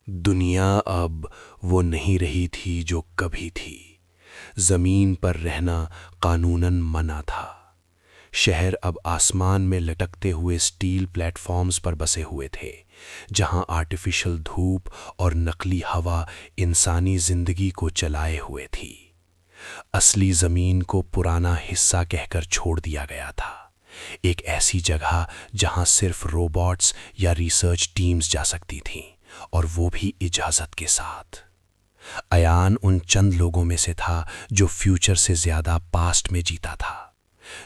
دنیا اب وہ نہیں رہی تھی جو کبھی تھی۔ زمین پر رہنا قانوناً منع تھا۔ شہر اب آسمان میں لٹکتے ہوئے سٹیل پلیٹ فارمز پر بسے ہوئے تھے، جہاں آرٹیفیشل دھوپ اور نقلی ہوا انسانی زندگی کو چلائے ہوئے تھی۔ اصلی زمین کو پرانا حصہ کہہ کر چھوڑ دیا گیا تھا، ایک ایسی جگہ جہاں صرف روبوٹس یا ریسرچ ٹیمز جا سکتی تھیں، اور وہ بھی اجازت کے ساتھ۔ ایان ان چند لوگوں میں سے تھا جو فیوچر سے زیادہ پاسٹ میں جیتا تھا۔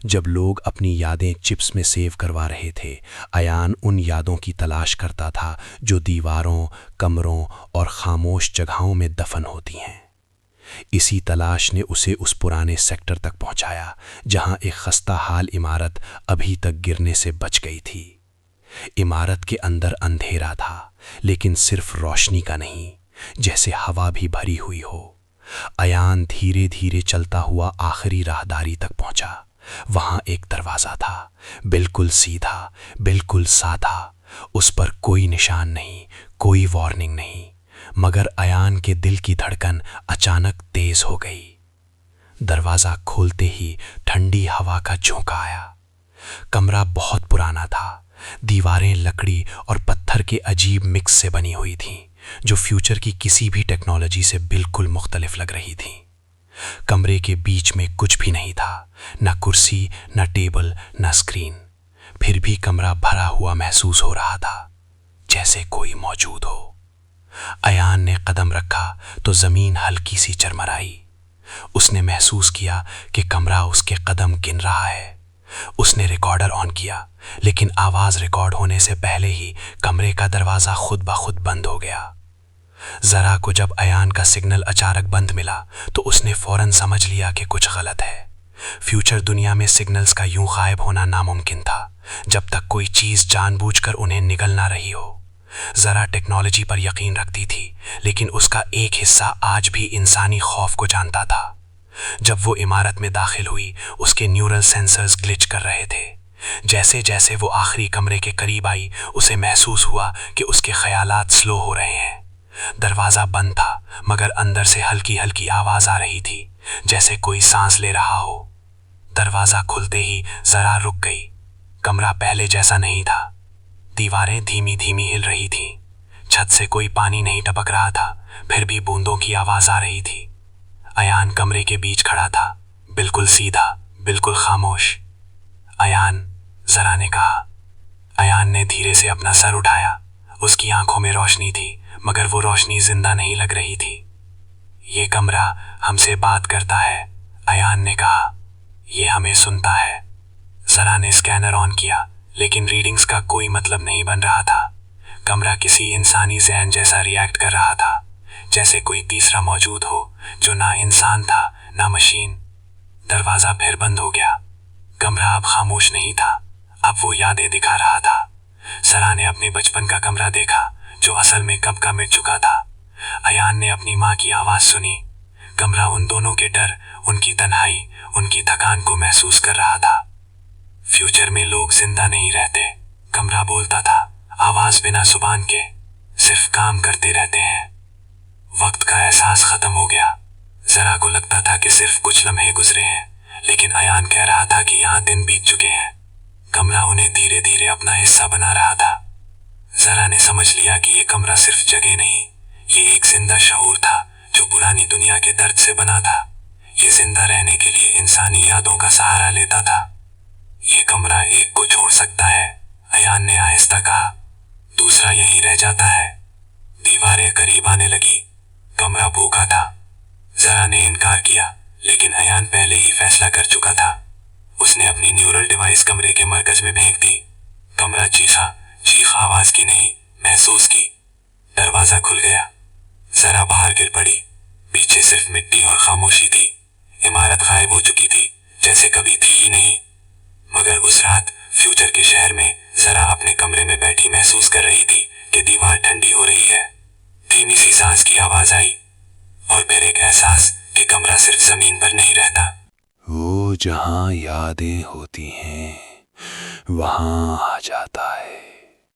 جب لوگ اپنی یادیں چپس میں سیو کروا رہے تھے، ایان ان یادوں کی تلاش کرتا تھا جو دیواروں، کمروں اور خاموش جگہوں میں دفن ہوتی ہیں۔ اسی تلاش نے اسے اس پرانے سیکٹر تک پہنچایا جہاں ایک خستہ حال عمارت ابھی تک گرنے سے بچ گئی تھی۔ عمارت کے اندر اندھیرا تھا، لیکن صرف روشنی کا نہیں، جیسے ہوا بھی بھری ہوئی ہو۔ ایان دھیرے دھیرے چلتا ہوا آخری راہداری تک پہنچا۔ وہاں ایک دروازہ تھا، بالکل سیدھا، بالکل سادہ۔ اس پر کوئی نشان نہیں، کوئی وارننگ نہیں، مگر ایان کے دل کی دھڑکن اچانک تیز ہو گئی۔ دروازہ کھولتے ہی ٹھنڈی ہوا کا جھونکا آیا۔ کمرہ بہت پرانا تھا، دیواریں لکڑی اور پتھر کے عجیب مکس سے بنی ہوئی تھیں، جو فیوچر کی کسی بھی ٹیکنالوجی سے بالکل مختلف لگ رہی تھیں۔ کمرے کے بیچ میں کچھ بھی نہیں تھا، نہ کرسی، نہ ٹیبل، نہ اسکرین۔ پھر بھی کمرہ بھرا ہوا محسوس ہو رہا تھا، جیسے کوئی موجود ہو۔ ایان نے قدم رکھا تو زمین ہلکی سی چرمرائی۔ اس نے محسوس کیا کہ کمرہ اس کے قدم گن رہا ہے۔ اس نے ریکارڈر آن کیا، لیکن آواز ریکارڈ ہونے سے پہلے ہی کمرے کا دروازہ خود بخود بند ہو گیا۔ ذرا کو جب ایان کا سگنل اچانک بند ملا تو اس نے فوراً سمجھ لیا کہ کچھ غلط ہے۔ فیوچر دنیا میں سگنلز کا یوں غائب ہونا ناممکن تھا جب تک کوئی چیز جان بوجھ کر انہیں نگل نہ رہی ہو۔ ذرا ٹیکنالوجی پر یقین رکھتی تھی، لیکن اس کا ایک حصہ آج بھی انسانی خوف کو جانتا تھا۔ جب وہ عمارت میں داخل ہوئی، اس کے نیورل سینسرز گلچ کر رہے تھے۔ جیسے جیسے وہ آخری کمرے کے قریب آئی، اسے محسوس ہوا کہ اس کے خیالات سلو ہو رہے ہیں۔ دروازہ بند تھا، مگر اندر سے ہلکی ہلکی آواز آ رہی تھی، جیسے کوئی سانس لے رہا ہو۔ دروازہ کھلتے ہی ذرا رک گئی۔ کمرہ پہلے جیسا نہیں تھا۔ دیواریں دھیمی دھیمی ہل رہی تھیں۔ چھت سے کوئی پانی نہیں ٹپک رہا تھا، پھر بھی بوندوں کی آواز آ رہی تھی۔ ایان کمرے کے بیچ کھڑا تھا، بالکل سیدھا، بالکل خاموش۔ ایان، ذرا نے کہا۔ ایان نے دھیرے سے اپنا سر اٹھایا۔ اس کی آنکھوں میں روشنی تھی، مگر وہ روشنی زندہ نہیں لگ رہی تھی۔ یہ کمرہ ہم سے بات کرتا ہے، ایان نے کہا۔ یہ ہمیں سنتا ہے۔ ذرا نے اسکینر آن کیا، لیکن ریڈنگز کا کوئی مطلب نہیں بن رہا تھا۔ کمرہ کسی انسانی ذہن جیسا ریئیکٹ کر رہا تھا، جیسے کوئی تیسرا موجود ہو جو نہ انسان تھا نہ مشین۔ دروازہ پھر بند ہو گیا۔ کمرہ اب خاموش نہیں تھا، اب وہ یادیں دکھا رہا تھا۔ ذرا نے اپنے بچپن کا کمرہ دیکھا، جو اصل میں کب کا مٹ چکا تھا۔ ایان نے اپنی ماں کی آواز سنی۔ کمرہ ان دونوں کے ڈر، ان کی تنہائی، ان کی تھکان کو محسوس کر رہا تھا۔ فیوچر میں لوگ زندہ نہیں رہتے، کمرہ بولتا تھا، آواز بنا زبان کے، صرف کام کرتے رہتے ہیں۔ وقت کا احساس ختم ہو گیا۔ ذرا کو لگتا تھا کہ صرف کچھ لمحے گزرے ہیں، لیکن ایان کہہ رہا تھا کہ یہاں دن بیت چکے ہیں۔ کمرہ انہیں دھیرے دھیرے اپنا حصہ بنا رہا تھا۔ ذرا نے سمجھ لیا کہ یہ کمرہ صرف جگہ نہیں، یہ ایک زندہ شعور تھا جو پرانی دنیا کے درد سے بنا تھا۔ یہ زندہ رہنے کے لیے انسانی یادوں کا سہارا لیتا تھا۔ یہ کمرہ ایک کو چھوڑ سکتا ہے، ایان نے آہستہ کہا، دوسرا یہیں رہ جاتا ہے۔ دیواریں قریب آنے لگی۔ کمرہ بھوکا تھا۔ ذرا نے انکار کیا، لیکن ایان پہلے ہی فیصلہ کر چکا تھا۔ اس نے اپنی نیورل ڈیوائس کمرے کے مرکز میں پھینک دی۔ کمرہ چیخا، چیخ آواز کی نہیں، محسوس کی۔ دروازہ کھل گیا۔ ذرا باہر گر پڑی۔ پیچھے صرف مٹی اور خاموشی تھی۔ عمارت غائب ہو چکی تھی، جیسے کبھی تھی ہی نہیں۔ مگر اس رات فیوچر کے شہر میں ذرا اپنے کمرے میں بیٹھی محسوس کر رہی تھی کہ دیوار ٹھنڈی ہو رہی ہے۔ دھیمی سی سانس کی آواز آئی، اور پھر ایک احساس کہ کمرہ صرف زمین پر نہیں رہتا۔ وہ جہاں یادیں ہوتی ہیں، وہاں آ جاتا ہے۔